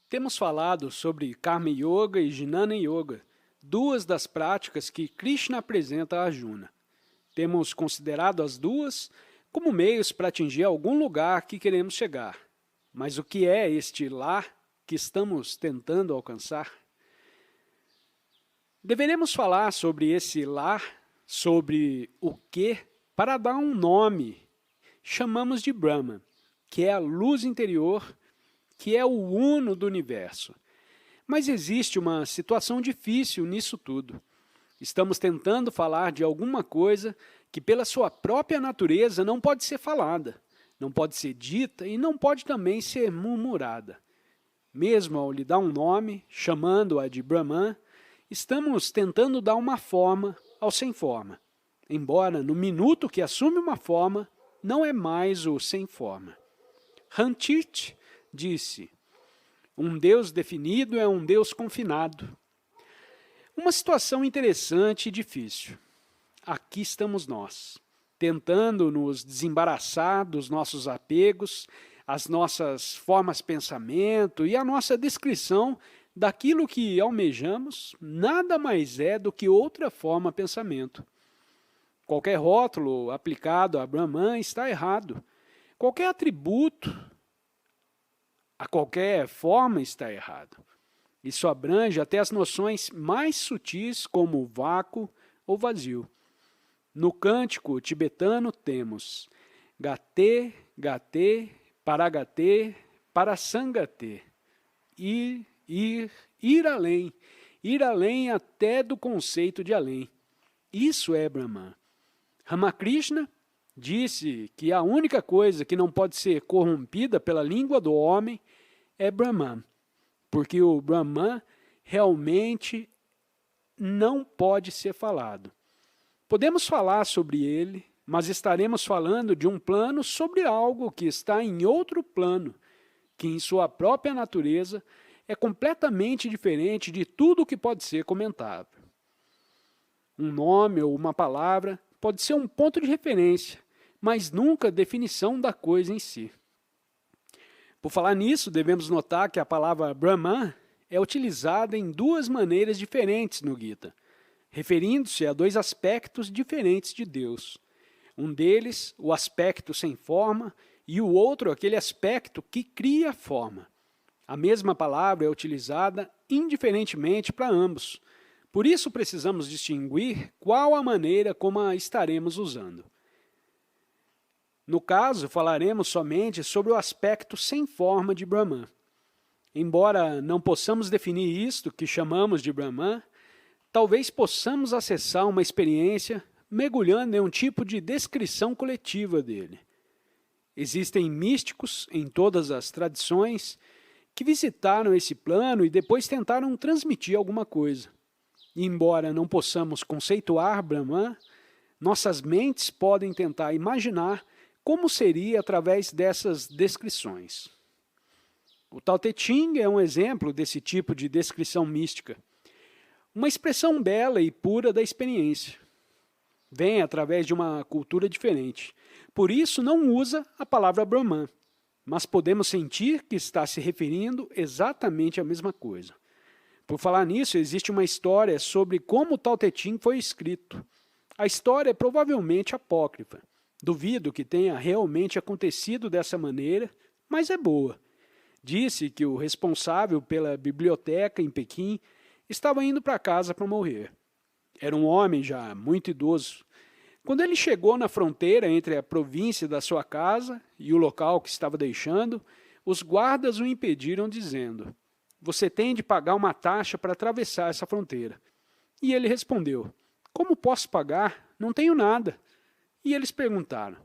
Temos falado sobre Karma Yoga e Jnana Yoga, duas das práticas que Krishna apresenta a Arjuna. Temos considerado as duas como meios para atingir algum lugar que queremos chegar. Mas o que é este lá que estamos tentando alcançar? Deveremos falar sobre esse lá, sobre o que, para dar um nome. Chamamos de Brahman, que é a luz interior, que é o uno do universo. Mas existe uma situação difícil nisso tudo. Estamos tentando falar de alguma coisa que pela sua própria natureza não pode ser falada, não pode ser dita e não pode também ser murmurada. Mesmo ao lhe dar um nome, chamando-a de Brahman, estamos tentando dar uma forma ao sem forma, embora no minuto que assume uma forma, não é mais o sem forma. Rantit disse, um Deus definido é um Deus confinado. Uma situação interessante e difícil. Aqui estamos nós, tentando nos desembaraçar dos nossos apegos, as nossas formas de pensamento e a nossa descrição daquilo que almejamos nada mais é do que outra forma de pensamento. Qualquer rótulo aplicado a Brahman está errado. Qualquer atributo a qualquer forma está errado. Isso abrange até as noções mais sutis como vácuo ou vazio. No cântico tibetano temos Gate, Gate, Paragate, Parasangate. Ir além até do conceito de além. Isso é Brahman. Ramakrishna disse que a única coisa que não pode ser corrompida pela língua do homem é Brahman, porque o Brahman realmente não pode ser falado. Podemos falar sobre ele, mas estaremos falando de um plano sobre algo que está em outro plano, que em sua própria natureza é completamente diferente de tudo que pode ser comentado. Um nome ou uma palavra pode ser um ponto de referência, mas nunca definição da coisa em si. Por falar nisso, devemos notar que a palavra Brahman é utilizada em duas maneiras diferentes no Gita, referindo-se a dois aspectos diferentes de Deus. Um deles, o aspecto sem forma, e o outro, aquele aspecto que cria forma. A mesma palavra é utilizada indiferentemente para ambos. Por isso precisamos distinguir qual a maneira como a estaremos usando. No caso, falaremos somente sobre o aspecto sem forma de Brahman. Embora não possamos definir isto que chamamos de Brahman, talvez possamos acessar uma experiência mergulhando em um tipo de descrição coletiva dele. Existem místicos em todas as tradições que visitaram esse plano e depois tentaram transmitir alguma coisa. E, embora não possamos conceituar Brahman, nossas mentes podem tentar imaginar como seria através dessas descrições. O Tao Te Ching é um exemplo desse tipo de descrição mística. Uma expressão bela e pura da experiência. Vem através de uma cultura diferente. Por isso não usa a palavra Brahman, mas podemos sentir que está se referindo exatamente à mesma coisa. Por falar nisso, existe uma história sobre como o Tao Te Ching foi escrito. A história é provavelmente apócrifa. Duvido que tenha realmente acontecido dessa maneira, mas é boa. Disse que o responsável pela biblioteca em Pequim estava indo para casa para morrer. Era um homem já muito idoso. Quando ele chegou na fronteira entre a província da sua casa e o local que estava deixando, os guardas o impediram dizendo, você tem de pagar uma taxa para atravessar essa fronteira. E ele respondeu, como posso pagar? Não tenho nada. E eles perguntaram,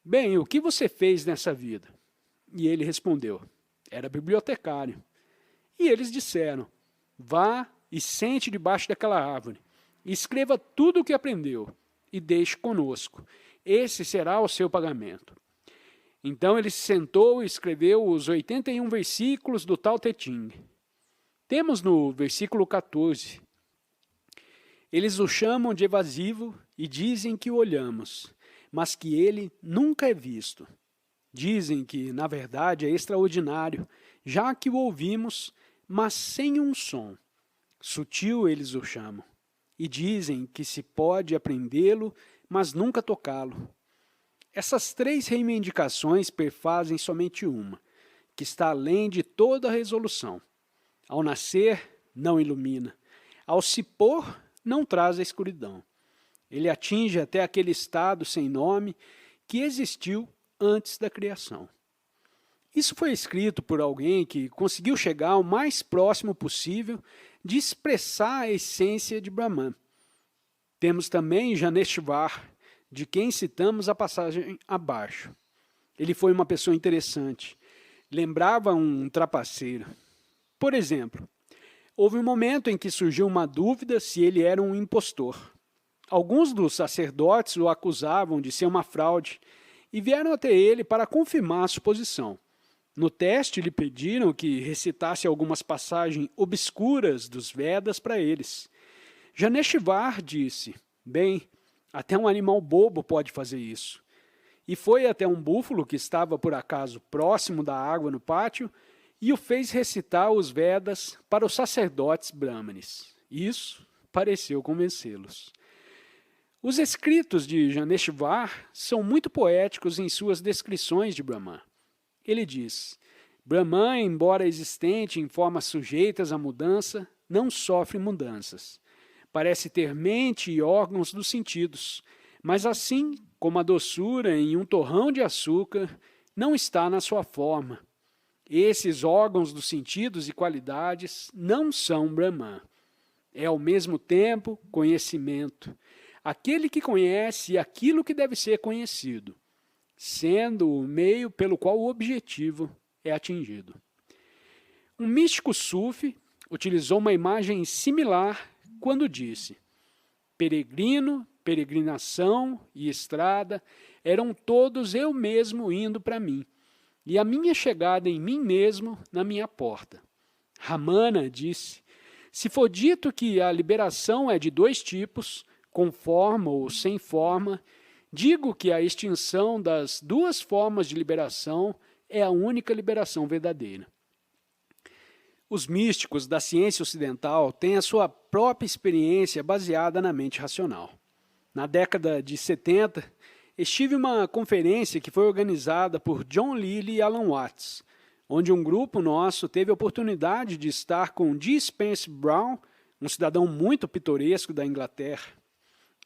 bem, o que você fez nessa vida? E ele respondeu, era bibliotecário. E eles disseram, vá e sente debaixo daquela árvore, e escreva tudo o que aprendeu, e deixe conosco. Esse será o seu pagamento. Então ele se sentou e escreveu os 81 versículos do Tao Te Ching. Temos no versículo 14, eles o chamam de evasivo e dizem que o olhamos, mas que ele nunca é visto. Dizem que, na verdade, é extraordinário, já que o ouvimos, mas sem um som. Sutil eles o chamam. E dizem que se pode aprendê-lo, mas nunca tocá-lo. Essas três reivindicações perfazem somente uma, que está além de toda resolução. Ao nascer, não ilumina. Ao se pôr, não traz a escuridão. Ele atinge até aquele estado sem nome que existiu antes da criação. Isso foi escrito por alguém que conseguiu chegar o mais próximo possível de expressar a essência de Brahman. Temos também Janeshvar, de quem citamos a passagem abaixo. Ele foi uma pessoa interessante. Lembrava um trapaceiro. Por exemplo, houve um momento em que surgiu uma dúvida se ele era um impostor. Alguns dos sacerdotes o acusavam de ser uma fraude e vieram até ele para confirmar a suposição. No teste, lhe pediram que recitasse algumas passagens obscuras dos Vedas para eles. Janeshvar disse, bem, até um animal bobo pode fazer isso. E foi até um búfalo que estava, por acaso, próximo da água no pátio e o fez recitar os Vedas para os sacerdotes brahmanes. Isso pareceu convencê-los. Os escritos de Janeshvar são muito poéticos em suas descrições de Brahman. Ele diz, Brahman, embora existente em formas sujeitas à mudança, não sofre mudanças. Parece ter mente e órgãos dos sentidos, mas assim como a doçura em um torrão de açúcar, não está na sua forma. Esses órgãos dos sentidos e qualidades não são Brahman. É ao mesmo tempo conhecimento, aquele que conhece aquilo que deve ser conhecido, sendo o meio pelo qual o objetivo é atingido. Um místico sufi utilizou uma imagem similar quando disse, peregrino, peregrinação e estrada eram todos eu mesmo indo para mim, e a minha chegada em mim mesmo na minha porta. Ramana disse, se for dito que a liberação é de dois tipos, com forma ou sem forma, digo que a extinção das duas formas de liberação é a única liberação verdadeira. Os místicos da ciência ocidental têm a sua própria experiência baseada na mente racional. Na década de 70, estive em uma conferência que foi organizada por John Lilly e Alan Watts, onde um grupo nosso teve a oportunidade de estar com D. Spence Brown, um cidadão muito pitoresco da Inglaterra.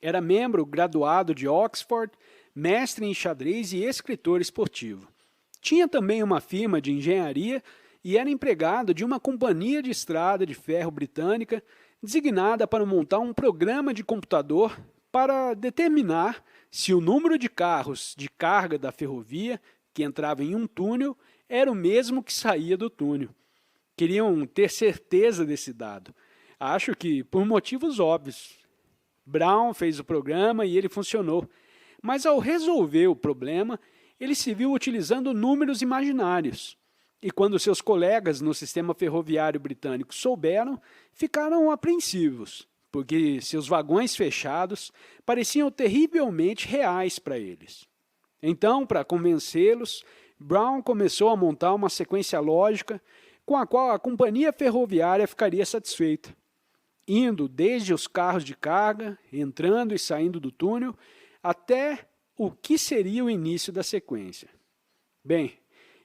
Era membro graduado de Oxford, mestre em xadrez e escritor esportivo. Tinha também uma firma de engenharia e era empregado de uma companhia de estrada de ferro britânica designada para montar um programa de computador para determinar se o número de carros de carga da ferrovia que entrava em um túnel era o mesmo que saía do túnel. Queriam ter certeza desse dado. Acho que por motivos óbvios. Brown fez o programa e ele funcionou. Mas ao resolver o problema, ele se viu utilizando números imaginários. E quando seus colegas no sistema ferroviário britânico souberam, ficaram apreensivos, porque seus vagões fechados pareciam terrivelmente reais para eles. Então, para convencê-los, Brown começou a montar uma sequência lógica com a qual a companhia ferroviária ficaria satisfeita, indo desde os carros de carga, entrando e saindo do túnel, até o que seria o início da sequência. Bem,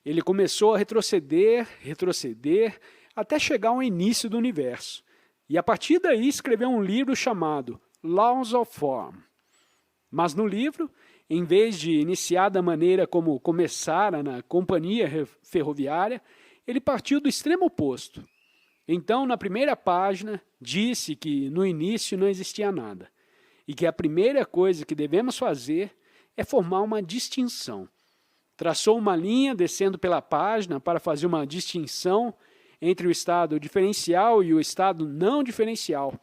ele começou a retroceder, até chegar ao início do universo. E a partir daí escreveu um livro chamado Laws of Form. Mas no livro, em vez de iniciar da maneira como começara na companhia ferroviária, ele partiu do extremo oposto. Então, na primeira página, disse que no início não existia nada, e que a primeira coisa que devemos fazer é formar uma distinção. Traçou uma linha descendo pela página para fazer uma distinção entre o estado diferencial e o estado não diferencial.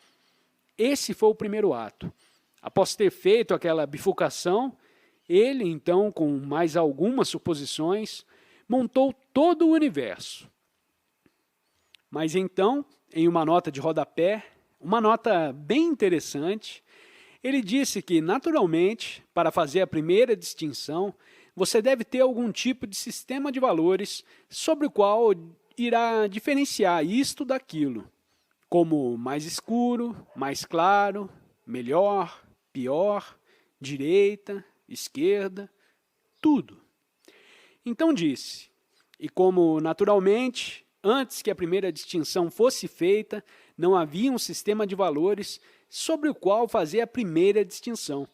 Esse foi o primeiro ato. Após ter feito aquela bifurcação, ele, então, com mais algumas suposições, montou todo o universo. Mas então, em uma nota de rodapé, uma nota bem interessante, ele disse que, naturalmente, para fazer a primeira distinção, você deve ter algum tipo de sistema de valores sobre o qual irá diferenciar isto daquilo, como mais escuro, mais claro, melhor, pior, direita, esquerda, tudo. Então disse, e como naturalmente, antes que a primeira distinção fosse feita, não havia um sistema de valores sobre o qual fazer a primeira distinção.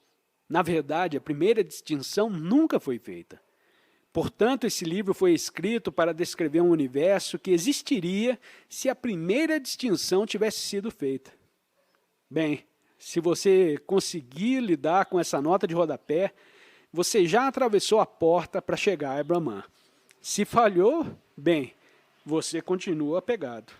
Na verdade, a primeira distinção nunca foi feita. Portanto, esse livro foi escrito para descrever um universo que existiria se a primeira distinção tivesse sido feita. Bem, se você conseguir lidar com essa nota de rodapé, você já atravessou a porta para chegar a Brahman. Se falhou, bem, você continua apegado.